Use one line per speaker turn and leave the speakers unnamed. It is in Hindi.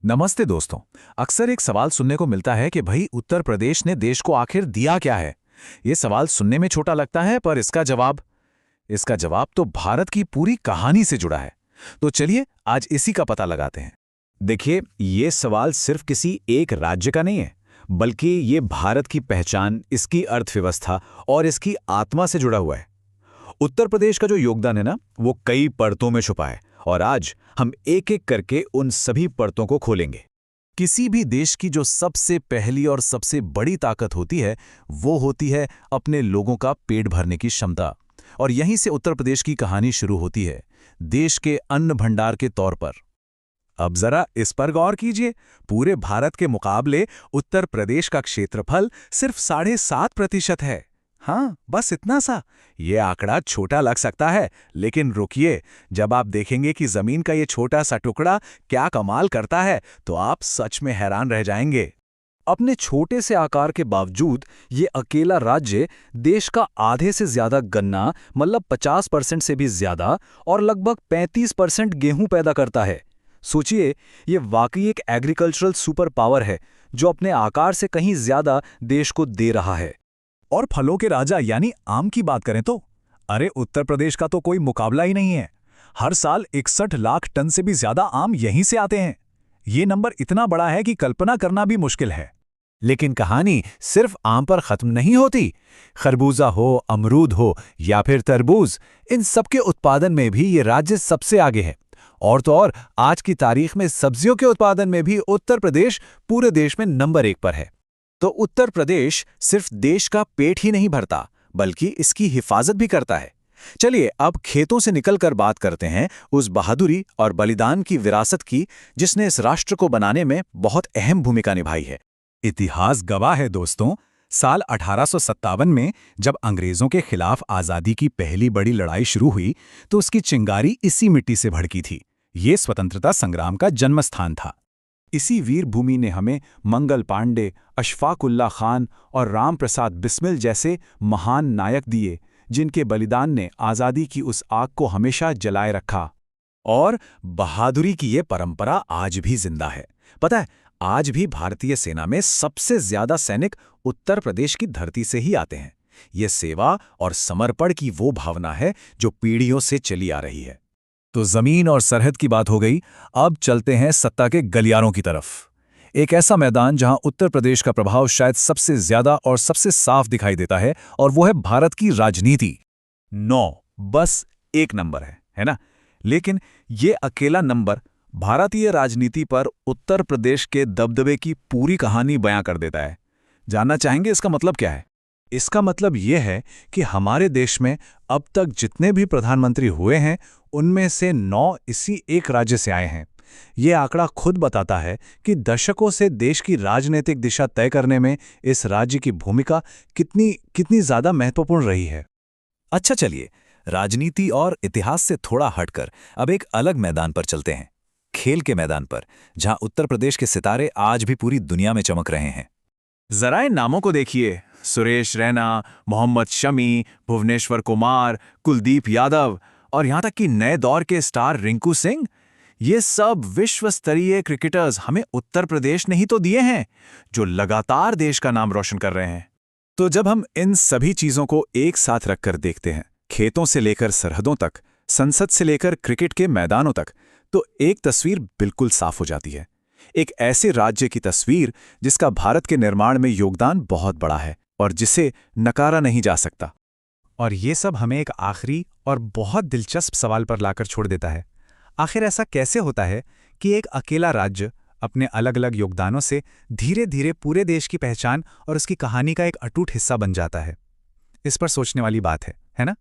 नमस्ते दोस्तों। अक्सर एक सवाल सुनने को मिलता है कि भाई उत्तर प्रदेश ने देश को आखिर दिया क्या है। ये सवाल सुनने में छोटा लगता है, पर इसका जवाब तो भारत की पूरी कहानी से जुड़ा है। तो चलिए आज इसी का पता लगाते हैं।
देखिए, ये सवाल सिर्फ किसी एक राज्य का नहीं है, बल्कि ये भारत की पहचान, इसकी अर्थव्यवस्था और इसकी आत्मा से जुड़ा हुआ है। उत्तर प्रदेश का जो योगदान है ना, वो कई परतों में छुपा है और आज हम एक एक करके उन सभी परतों को खोलेंगे।
किसी भी देश की जो सबसे पहली और सबसे बड़ी ताकत होती है, वो होती है अपने लोगों का पेट भरने की क्षमता। और यहीं से उत्तर प्रदेश की कहानी शुरू होती है, देश के अन्न भंडार के तौर पर। अब जरा इस पर गौर कीजिए, पूरे भारत के मुकाबले उत्तर प्रदेश का क्षेत्रफल सिर्फ 7.5% है। हाँ, बस इतना सा। ये आंकड़ा छोटा लग सकता है, लेकिन रुकिए, जब आप देखेंगे कि जमीन का ये छोटा सा टुकड़ा क्या कमाल करता है, तो आप सच में हैरान रह जाएंगे।
अपने छोटे से आकार के बावजूद ये अकेला राज्य देश का आधे से ज्यादा गन्ना, मतलब 50% से भी ज्यादा, और लगभग 35% गेहूं पैदा करता है। सोचिए, ये वाकई एक एग्रीकल्चरल सुपर पावर है जो अपने आकार से कहीं ज्यादा देश को दे रहा है।
और फलों के राजा यानी आम की बात करें तो अरे उत्तर प्रदेश का तो कोई मुकाबला ही नहीं है। हर साल 61 लाख टन से भी ज्यादा आम यहीं से आते हैं। ये नंबर इतना बड़ा है कि कल्पना करना भी मुश्किल है।
लेकिन कहानी सिर्फ आम पर खत्म नहीं होती। खरबूजा हो, अमरूद हो या फिर तरबूज, इन सबके उत्पादन में भी ये राज्य सबसे आगे है। और तो और, आज की तारीख में सब्जियों के उत्पादन में भी उत्तर प्रदेश पूरे देश में नंबर 1 पर है। तो उत्तर प्रदेश सिर्फ देश का पेट ही नहीं भरता, बल्कि इसकी हिफाजत भी करता है। चलिए अब खेतों से निकलकर बात करते हैं उस बहादुरी और बलिदान की विरासत की, जिसने इस राष्ट्र को बनाने में बहुत अहम भूमिका निभाई है।
इतिहास गवाह है दोस्तों। साल 1857 में जब अंग्रेजों के खिलाफ आज़ादी की पहली बड़ी लड़ाई शुरू हुई, तो उसकी चिंगारी इसी मिट्टी से भड़की थी। ये स्वतंत्रता संग्राम का जन्मस्थान था। इसी वीर भूमि ने हमें मंगल पांडे, अशफाक उल्लाह खान और राम प्रसाद बिस्मिल जैसे महान नायक दिए, जिनके बलिदान ने आज़ादी की उस आग को हमेशा जलाए रखा। और बहादुरी की ये परंपरा आज भी जिंदा है। पता है, आज भी भारतीय सेना में सबसे ज्यादा सैनिक उत्तर प्रदेश की धरती से ही आते हैं। ये सेवा और समर्पण की वो भावना है जो पीढ़ियों से चली आ रही है। तो जमीन और सरहद की बात हो गई, अब चलते हैं सत्ता के गलियारों की तरफ। एक ऐसा मैदान जहां उत्तर प्रदेश का प्रभाव शायद सबसे ज्यादा और सबसे साफ दिखाई देता है, और वो है भारत की राजनीति। 9 बस एक नंबर है ना? लेकिन ये अकेला नंबर भारतीय राजनीति पर उत्तर प्रदेश के दबदबे की पूरी कहानी बयां कर देता है। जानना चाहेंगे इसका मतलब क्या है? इसका मतलब यह है कि हमारे देश में अब तक जितने भी प्रधानमंत्री हुए हैं, उनमें से 9 इसी एक राज्य से आए हैं। ये आंकड़ा खुद बताता है कि दशकों से देश की राजनीतिक दिशा तय करने में इस राज्य की भूमिका कितनी ज्यादा महत्वपूर्ण रही है। अच्छा चलिए, राजनीति और इतिहास से थोड़ा हटकर अब एक अलग मैदान पर चलते हैं, खेल के मैदान पर, जहां उत्तर प्रदेश के सितारे आज भी पूरी दुनिया में चमक रहे हैं। जरा इन नामों को देखिए, सुरेश रैना, मोहम्मद शमी, भुवनेश्वर कुमार, कुलदीप यादव और यहां तक कि नए दौर के स्टार रिंकू सिंह। ये सब विश्व स्तरीय क्रिकेटर्स हमें उत्तर प्रदेश ने ही तो दिए हैं, जो लगातार देश का नाम रोशन कर रहे हैं। तो जब हम इन सभी चीजों को एक साथ रखकर देखते हैं, खेतों से लेकर सरहदों तक, संसद से लेकर क्रिकेट के मैदानों तक, तो एक तस्वीर बिल्कुल साफ हो जाती है। एक ऐसे राज्य की तस्वीर जिसका भारत के निर्माण में योगदान बहुत बड़ा है और जिसे नकारा नहीं जा सकता। और ये सब हमें एक आखिरी और बहुत दिलचस्प सवाल पर लाकर छोड़ देता है। आखिर ऐसा कैसे होता है कि एक अकेला राज्य अपने अलग अलग योगदानों से धीरे धीरे पूरे देश की पहचान और उसकी कहानी का एक अटूट हिस्सा बन जाता है? इस पर सोचने वाली बात है ना?